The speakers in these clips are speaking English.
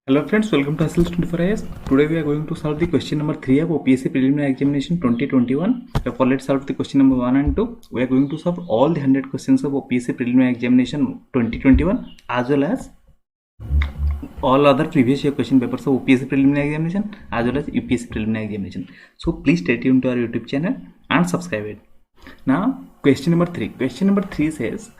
Hello friends, welcome to hashils24ias. Today we are going to solve the question number 3 of opsc preliminary examination 2021. Therefore, let's solve the question number 1 and 2. We are going to solve all the 100 questions of opsc preliminary examination 2021 as well as all other previous year question papers of opsc preliminary examination as well as upsc preliminary examination. So please stay tuned to our YouTube channel and subscribe it. Now question number 3. Question number 3 says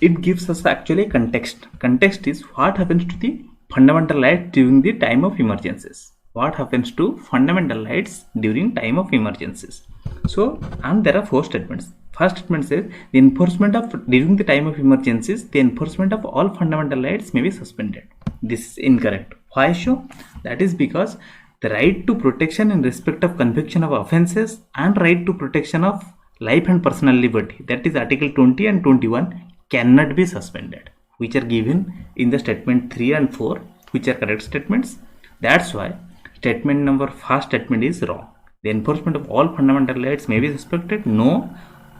it gives us actually a context. Context is what happens to the fundamental lights during the time of emergencies. What happens to fundamental lights during time of emergencies? So, and there are 4 statements. First statement says the enforcement of during the time of emergencies, the enforcement of all fundamental rights may be suspended. This is incorrect. Why so? That is because the right to protection in respect of conviction of offences and right to protection of life and personal liberty, that is Article 20 and 21, cannot be suspended, which are given in the statement 3 and 4, which are correct statements. That's why statement number first statement is wrong. The enforcement of all fundamental rights may be suspended. No,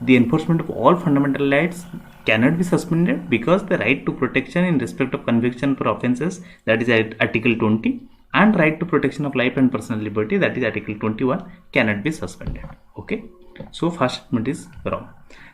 the enforcement of all fundamental rights cannot be suspended because the right to protection in respect of conviction for offences, that is Article 20, and right to protection of life and personal liberty, that is Article 21, cannot be suspended. Okay, so first statement is wrong.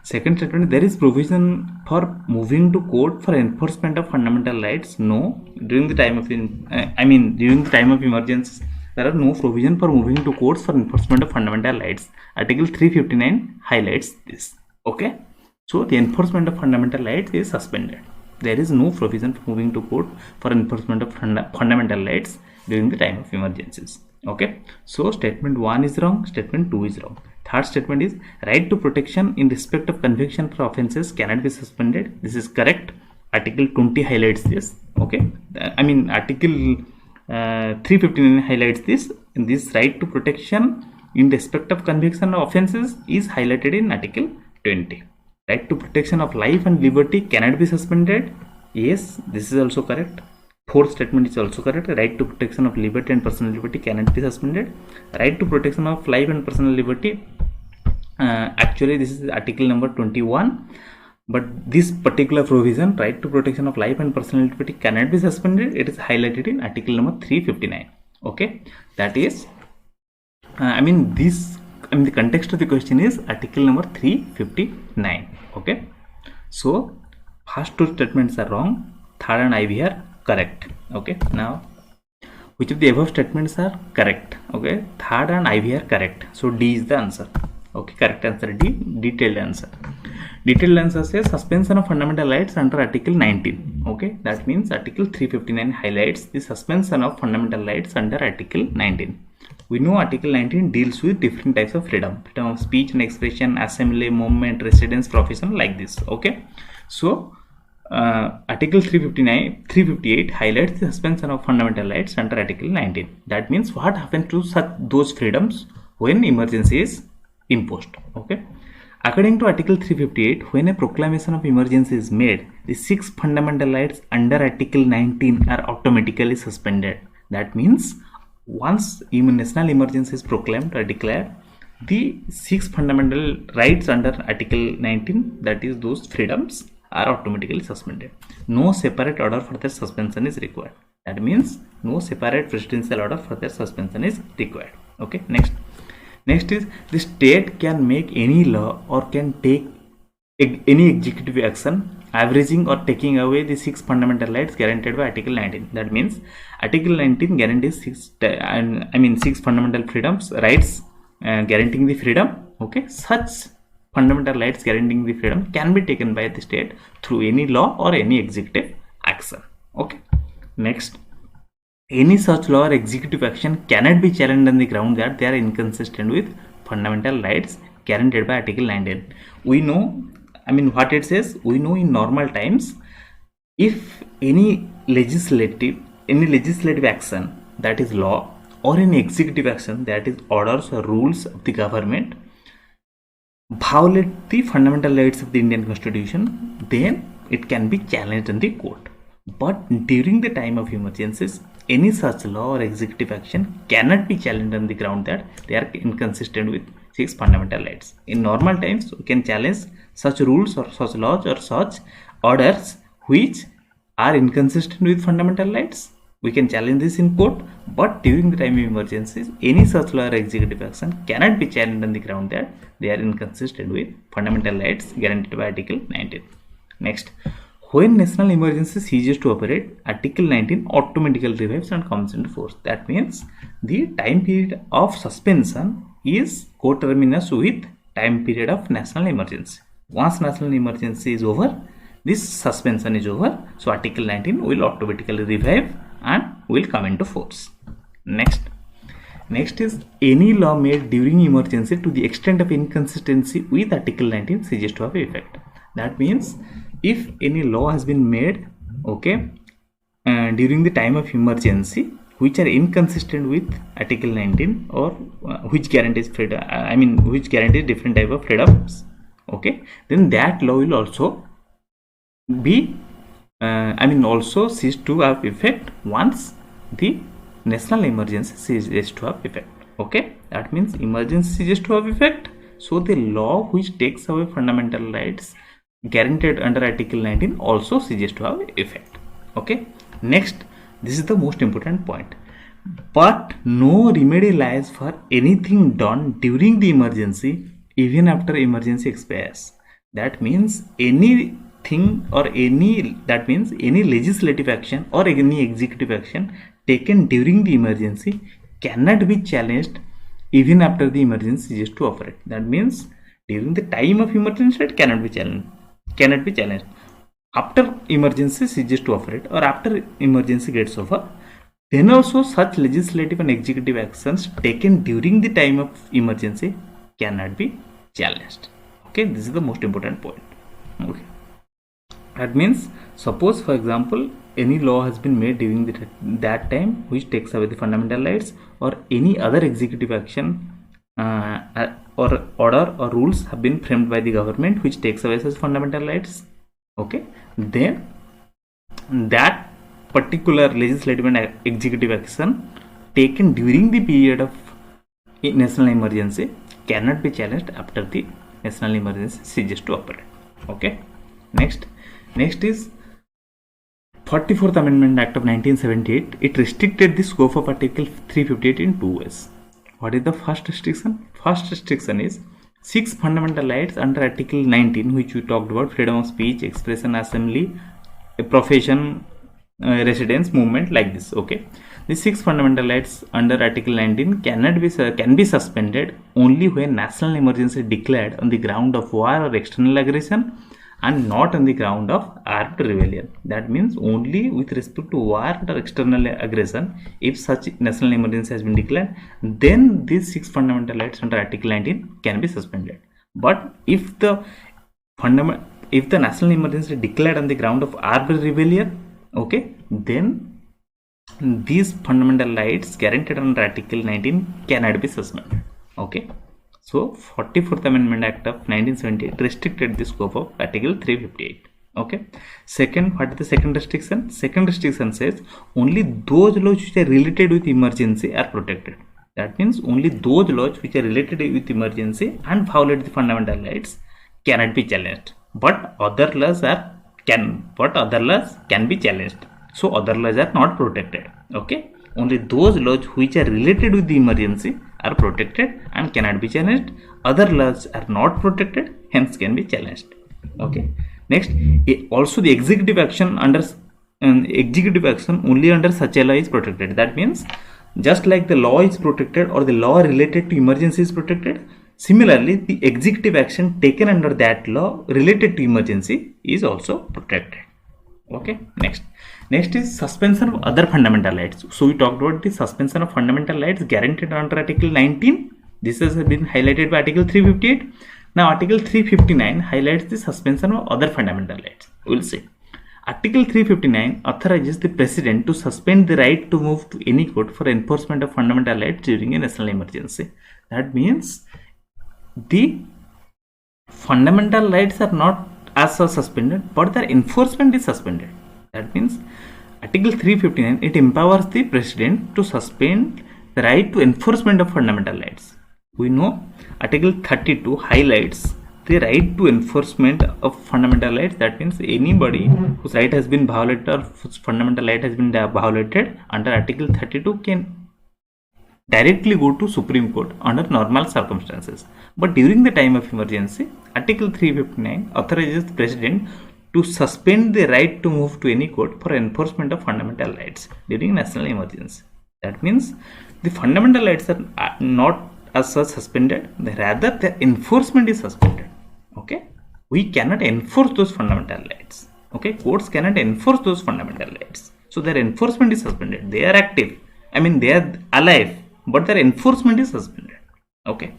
Second statement, there is provision for moving to court for enforcement of fundamental rights. No, during the time of during the time of emergencies, there are no provision for moving to courts for enforcement of fundamental rights. Article 359 highlights this. Okay, so the enforcement of fundamental rights is suspended. There is no provision for moving to court for enforcement of fundamental rights during the time of emergencies. Okay, so statement 1 is wrong, statement 2 is wrong. Third statement is right to protection in respect of conviction for offences cannot be suspended. This is correct. Article 20 highlights this. Okay, Article 359 highlights this. And this right to protection in respect of conviction of offences is highlighted in Article 20. Right to protection of life and liberty cannot be suspended. Yes, this is also correct. Fourth statement is also correct. Right to protection of liberty and personal liberty cannot be suspended. Right to protection of life and personal liberty, actually this is article number 21, but this particular provision, right to protection of life and personal liberty, cannot be suspended. It is highlighted in article number 359. Okay, that is the context of the question is article number 359. Okay, so first two statements are wrong, third and IV are correct. Okay, now which of the above statements are correct? Okay, third and IV are correct, so D is the answer. Okay, correct answer D. Detailed answer. Detailed answer says suspension of fundamental rights under article 19. Okay, that means article 359 highlights the suspension of fundamental rights under article 19. We know article 19 deals with different types of freedom of speech and expression, assembly, movement, residence, profession, like this. Okay, so article 358 highlights the suspension of fundamental rights under article 19. That means what happens to those freedoms when emergency is imposed. Okay, according to article 358, when a proclamation of emergency is made, the 6 fundamental rights under article 19 are automatically suspended. That means once national emergency is proclaimed or declared, the 6 fundamental rights under article 19, that is those freedoms, are automatically suspended. No separate order for their suspension is required. That means no separate presidential order for their suspension is required. Okay, next is the state can make any law or can take any executive action averaging or taking away the 6 fundamental rights guaranteed by article 19. That means article 19 guarantees 6 fundamental freedoms, rights guaranteeing the freedom. Okay, such fundamental rights guaranteeing the freedom can be taken by the state through any law or any executive action. Okay, next, any such law or executive action cannot be challenged on the ground that they are inconsistent with fundamental rights guaranteed by article 19. We know, what it says, we know in normal times, if any legislative action, that is law, or any executive action, that is orders or rules of the government, violate the fundamental rights of the Indian Constitution, then it can be challenged in the court. But during the time of emergencies, any such law or executive action cannot be challenged on the ground that they are inconsistent with 6 fundamental rights. In normal times, we can challenge such rules or such laws or such orders which are inconsistent with fundamental rights, we can challenge this in court, but during the time of emergencies, any such law or executive action cannot be challenged on the ground that they are inconsistent with fundamental rights guaranteed by Article 19. Next, when national emergency ceases to operate, Article 19 automatically revives and comes into force. That means the time period of suspension is coterminous with time period of national emergency. Once national emergency is over, this suspension is over, so Article 19 will automatically revive and will come into force. Next is any law made during emergency to the extent of inconsistency with Article 19 ceases to have effect. That means if any law has been made, okay, during the time of emergency which are inconsistent with Article 19 or which guarantees freedom, which guarantees different type of freedoms, okay, then that law will also be also cease to have effect once the national emergency ceases to have effect. Okay, that means emergency ceases to have effect, so the law which takes away fundamental rights guaranteed under Article 19 also ceases to have effect. Okay, next, this is the most important point. But no remedy lies for anything done during the emergency even after emergency expires. That means any legislative action or any executive action taken during the emergency cannot be challenged even after the emergency ceases to operate. That means during the time of emergency it cannot be challenged. After emergency ceases to operate or after emergency gets over, then also such legislative and executive actions taken during the time of emergency cannot be challenged. Okay, this is the most important point. Okay, that means suppose, for example, any law has been made during that time which takes away the fundamental rights, or any other executive action or order or rules have been framed by the government which takes away such fundamental rights. Okay, then that particular legislative and executive action taken during the period of national emergency cannot be challenged after the national emergency ceases to operate. Okay, next is 44th Amendment Act of 1978. It restricted the scope of Article 358 in two ways. What is the first restriction? First restriction is 6 fundamental rights under Article 19, which we talked about: freedom of speech, expression, assembly, profession, residence, movement, like this. Okay, the 6 fundamental rights under Article 19 can be suspended only when national emergency declared on the ground of war or external aggression and not on the ground of armed rebellion. That means only with respect to war or external aggression, if such national emergency has been declared, then these 6 fundamental rights under Article 19 can be suspended. But if the national emergency declared on the ground of armed rebellion, okay, then these fundamental rights guaranteed under Article 19 cannot be suspended. Okay, so 44th Amendment Act of 1978 restricted the scope of Article 358. Okay, second, what is the second restriction? Second restriction says only those laws which are related with emergency are protected. That means only those laws which are related with emergency and violate the fundamental rights cannot be challenged, but other laws can be challenged. So other laws are not protected. Okay, only those laws which are related with the emergency are protected and cannot be challenged. Other laws are not protected, hence can be challenged. Okay, next, also the executive action only under such a law is protected. That means just like the law is protected or the law related to emergency is protected, similarly the executive action taken under that law related to emergency is also protected. Okay, next is suspension of other fundamental rights. So we talked about the suspension of fundamental rights guaranteed under Article 19. This has been highlighted by Article 358. Now Article 359 highlights the suspension of other fundamental rights. We will see. Article 359 authorizes the President to suspend the right to move to any court for enforcement of fundamental rights during a national emergency. That means the fundamental rights are not as suspended, but their enforcement is suspended. That means Article 359, it empowers the President to suspend the right to enforcement of fundamental rights. We know Article 32 highlights the right to enforcement of fundamental rights. That means anybody whose right has been violated or whose fundamental right has been violated under Article 32 can directly go to Supreme Court under normal circumstances. But during the time of emergency, Article 359 authorizes the President to suspend the right to move to any court for enforcement of fundamental rights during national emergency. That means the fundamental rights are not as such suspended, rather their enforcement is suspended. Okay, we cannot enforce those fundamental rights. Okay, courts cannot enforce those fundamental rights, so their enforcement is suspended. They are active, I mean they are alive, but their enforcement is suspended. Okay,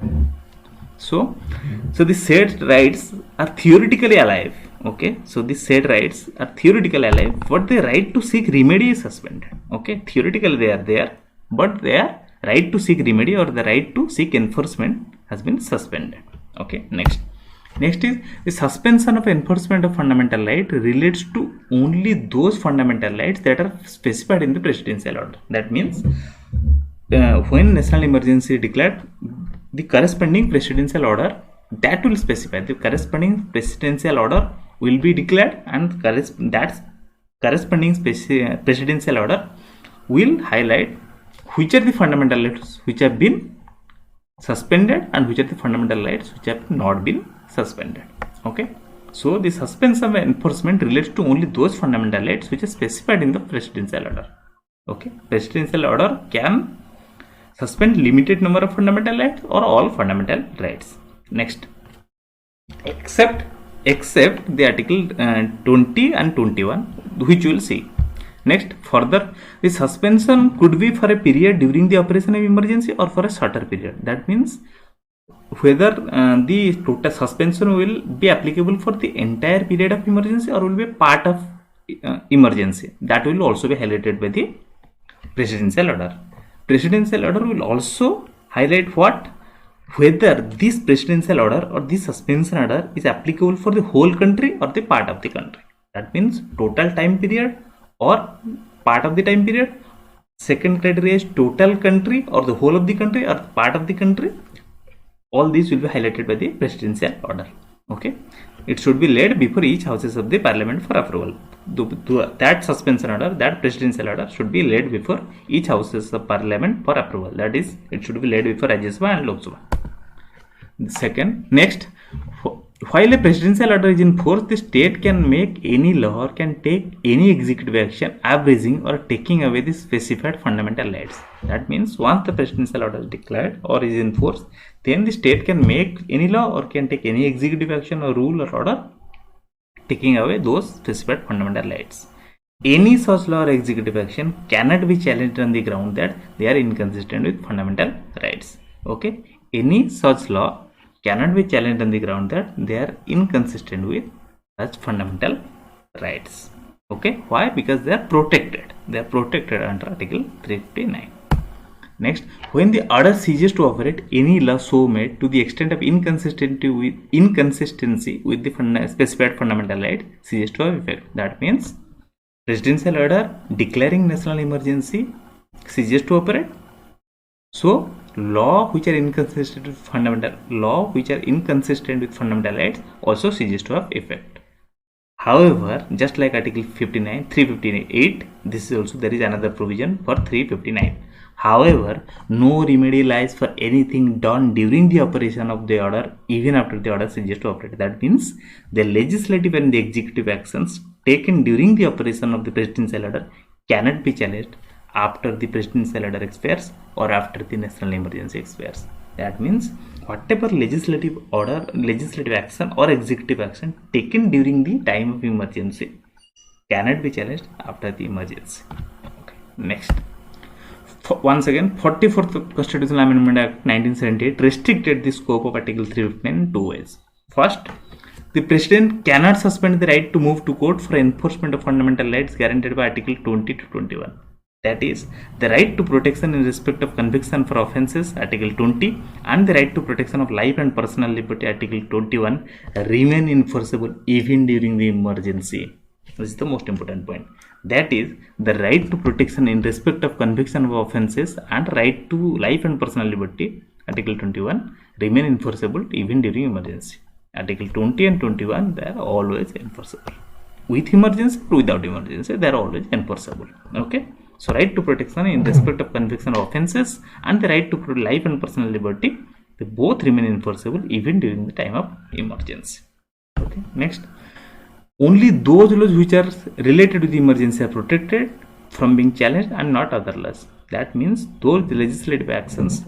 so the said rights are theoretically alive. Okay, so the said rights are theoretically alive, but the right to seek remedy is suspended. Okay, theoretically they are there, but their right to seek remedy or the right to seek enforcement has been suspended. Okay, next is the suspension of enforcement of fundamental right relates to only those fundamental rights that are specified in the presidential order. That means when national emergency declared, the corresponding presidential order that will specify, the corresponding presidential order will be declared, and that corresponding presidential order will highlight which are the fundamental rights which have been suspended and which are the fundamental rights which have not been suspended. Okay, so the suspension of enforcement relates to only those fundamental rights which are specified in the presidential order. Okay, presidential order can suspend limited number of fundamental rights or all fundamental rights. Next, except the article 20 and 21, which we will see. Next, further, the suspension could be for a period during the operation of emergency or for a shorter period. That means whether the total suspension will be applicable for the entire period of emergency or will be part of emergency. That will also be highlighted by the presidential order. Presidential order will also highlight whether this presidential order or this suspension order is applicable for the whole country or the part of the country. That means total time period or part of the time period. Second criteria is total country or the whole of the country or part of the country. All these will be highlighted by the presidential order. Okay, it should be laid before each houses of the parliament for approval. That suspension order, that presidential order should be laid before each houses of parliament for approval. That is, it should be laid before Rajya Sabha and Lok Sabha. Second, next, while a presidential order is in force, the state can make any law or can take any executive action abridging or taking away the specified fundamental rights. That means once the presidential order is declared or is in force, then the state can make any law or can take any executive action or rule or order taking away those specified fundamental rights. Any such law or executive action cannot be challenged on the ground that they are inconsistent with fundamental rights. Okay, any such law cannot be challenged on the ground that they are inconsistent with such fundamental rights. Okay, why? Because they are protected. They are protected under Article 359. Next, when the order ceases to operate, any law so made to the extent of inconsistency with the specified fundamental right ceases to have effect. That means presidential order declaring national emergency ceases to operate. So law which are inconsistent with fundamental rights also ceases to have effect. However, just like Article 358, this is also, there is another provision for 359. However, no remedy lies for anything done during the operation of the order even after the order ceases to operate. That means the legislative and the executive actions taken during the operation of the presidential order cannot be challenged after the presidential order expires or after the national emergency expires. That means whatever legislative action or executive action taken during the time of emergency cannot be challenged after the emergency. Okay. Next, once again, 44th Constitutional Amendment Act 1978 restricted the scope of Article 359 in two ways. First, the President cannot suspend the right to move to court for enforcement of fundamental rights guaranteed by Article 20 to 21. That is, the right to protection in respect of conviction for offences, Article 20, and the right to protection of life and personal liberty, Article 21, remain enforceable even during the emergency. This is the most important point. That is, the right to protection in respect of conviction of offences and right to life and personal liberty, Article 21, remain enforceable even during emergency. Article 20 and 21, they are always enforceable. With emergency or without emergency, they are always enforceable. Okay. So right to protection in respect of conviction of offences and the right to life and personal liberty, they both remain enforceable even during the time of emergency. Okay. Next, only those laws which are related to the emergency are protected from being challenged and not other laws. That means those legislative actions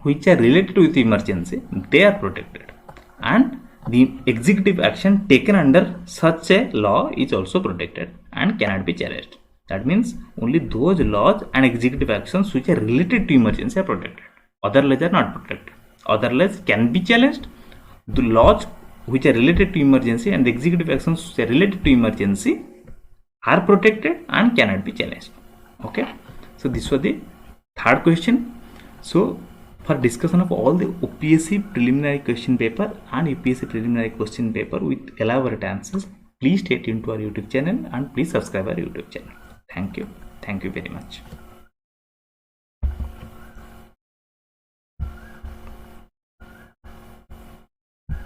which are related to the emergency, they are protected, and the executive action taken under such a law is also protected and cannot be challenged. That means only those laws and executive actions which are related to emergency are protected. Other laws are not protected. Other laws can be challenged. The laws which are related to emergency and the executive actions which are related to emergency are protected and cannot be challenged. Okay. So this was the third question. So for discussion of all the UPSC preliminary question paper and UPSC preliminary question paper with elaborate answers, please stay tuned to our YouTube channel and please subscribe our YouTube channel. Thank you very much.